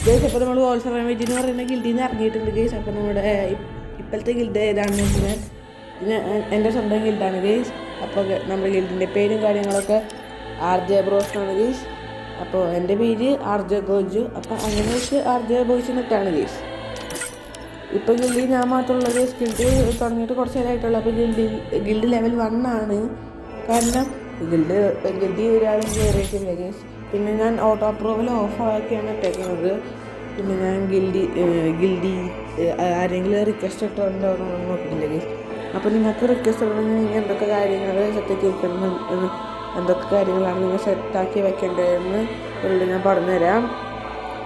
Guys അപ്പോൾ നമ്മൾ ഓൾസർ wait എന്ന് പറയുന്ന ഗിൽഡിൽ നിന്ന് ഇറങ്ങിയിട്ടുണ്ട് ഗൈസ്. അപ്പോൾ നമ്മുടെ ഇപ്പോഴത്തെ ഗിൽഡ് ഏതാണെന്ന് വെച്ചാൽ എൻ്റെ സ്വന്തം ഗിൽഡാണ് ഗൈസ്. അപ്പോൾ നമ്മുടെ ഗിൽഡിൻ്റെ പേരും കാര്യങ്ങളൊക്കെ RJ Bros ആണ് ഗൈസ്. അപ്പോൾ എൻ്റെ പേര് RJ ഗോജു. അപ്പോൾ അങ്ങനെ വെച്ച് RJ ബോയ്സ് എന്നിട്ടാണ് ഗൈസ്. ഇപ്പോൾ ഗിൽഡിൽ ഞാൻ മാത്രമുള്ള ഗൈസ്. ഗിൽഡ് തുടങ്ങിയിട്ട് കുറച്ച് നേരമായിട്ടുള്ളൂ. അപ്പോൾ ഗിൽഡ് ലെവൽ 1 ആണ്. കാരണം ഗിൽഡിൽ ഒരാളും കയറിയിട്ടില്ല ഗൈസ്. പിന്നെ ഞാൻ ഓട്ടോ അപ്രൂവൽ ഓഫാക്കിയാണ് ഇട്ടേക്കുന്നത്. പിന്നെ ഞാൻ ഗിൽഡി ആരെങ്കിലും റിക്വസ്റ്റ് ഇട്ടുണ്ടോ എന്നൊന്നും നോക്കുന്നില്ല ഗൈസ്. അപ്പോൾ നിങ്ങൾക്ക് റിക്വസ്റ്റ് ഉണ്ടെങ്കിൽ നിങ്ങൾ എന്തൊക്കെ കാര്യങ്ങൾ സെറ്റാക്കി വെക്കണം, എന്തൊക്കെ കാര്യങ്ങളാണ് നിങ്ങൾ സെറ്റാക്കി വെക്കേണ്ടതെന്ന് ഉള്ളത് ഞാൻ പറഞ്ഞുതരാം.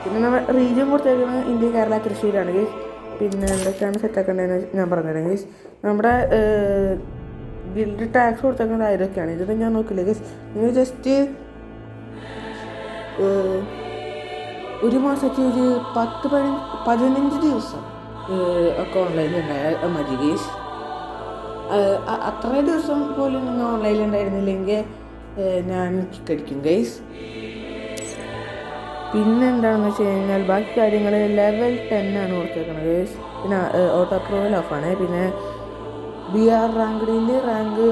പിന്നെ നമ്മൾ റീജിയൻ കൊടുത്തേക്കുന്നത് ഇന്ത്യ, കേരള, തൃശ്ശൂരാണ് ഗൈസ്. പിന്നെ എന്തൊക്കെയാണ് സെറ്റാക്കേണ്ടതെന്ന് ഞാൻ പറഞ്ഞുതരാം ഗൈസ്. നമ്മുടെ ഗിൽഡ് ടാക്സ് കൊടുത്തേക്കുന്നത് ആയിരമൊക്കെയാണ്. ഇതൊന്നും ഞാൻ നോക്കില്ല ഗൈസ്. നിങ്ങൾ ജസ്റ്റ് ഒരു മാസത്തേക്ക് ഒരു 10-15 ദിവസം ഒക്കെ ഓൺലൈനിൽ ഉണ്ടായാൽ മതി ഗൈസ്. അത്രയും ദിവസം പോലും നിങ്ങൾ ഓൺലൈനിൽ ഉണ്ടായിരുന്നില്ലെങ്കിൽ ഞാൻ കിക്കടിക്കും ഗൈസ്. പിന്നെ എന്താണെന്ന് വെച്ച് കഴിഞ്ഞാൽ ബാക്കി കാര്യങ്ങൾ ലെവൽ 10 ആണ് കൊടുത്തേക്കുന്നത് ഗൈസ്. പിന്നെ ഓട്ടോ അപ്രൂവൽ ഓഫാണ്. പിന്നെ BR റാങ്ക്ഡിൽ റാങ്ക്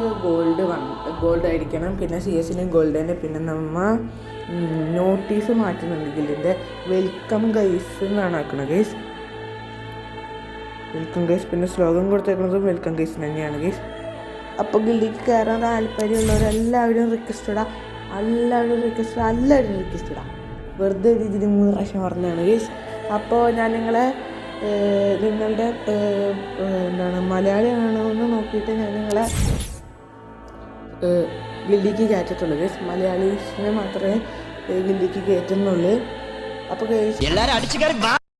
ഗോൾഡ് ആയിരിക്കണം. പിന്നെ CS ഗോൾഡ് തന്നെ. പിന്നെ നമ്മൾ നോട്ടീസ് മാറ്റുന്നുണ്ട് ഗിൽഡിൻ്റെ. വെൽക്കം ഗൈസ് എന്നാണ് ആക്കുന്നത് ഗൈസ്. Welcome guys. പിന്നെ സ്ലോഗൻ കൊടുത്തേക്കുന്നത് വെൽക്കം ഗൈസ് തന്നെയാണ് ഗൈസ്. അപ്പോൾ ഗിൽഡിക്ക് കയറാൻ താല്പര്യമുള്ളവരെല്ലാവരും റിക്വസ്റ്റഡാ. എല്ലാവരും റിക്വസ്റ്റഡാ. വെറുതെ ഇതിന് 3 പ്രാവശ്യം പറഞ്ഞതാണ് ഗൈസ്. അപ്പോൾ ഞാൻ നിങ്ങളുടെ മലയാളിയാണോ എന്ന് നോക്കിയിട്ട് ഞാൻ നിങ്ങളെ ഗിൽഡിക്ക് കയറ്റത്തുള്ളൂ ഗൈസ്. മലയാളീസിനെ മാത്രമേ ഗിൽഡിക്ക് കയറ്റുന്നുള്ളൂ. അപ്പോൾ ഗൈസ്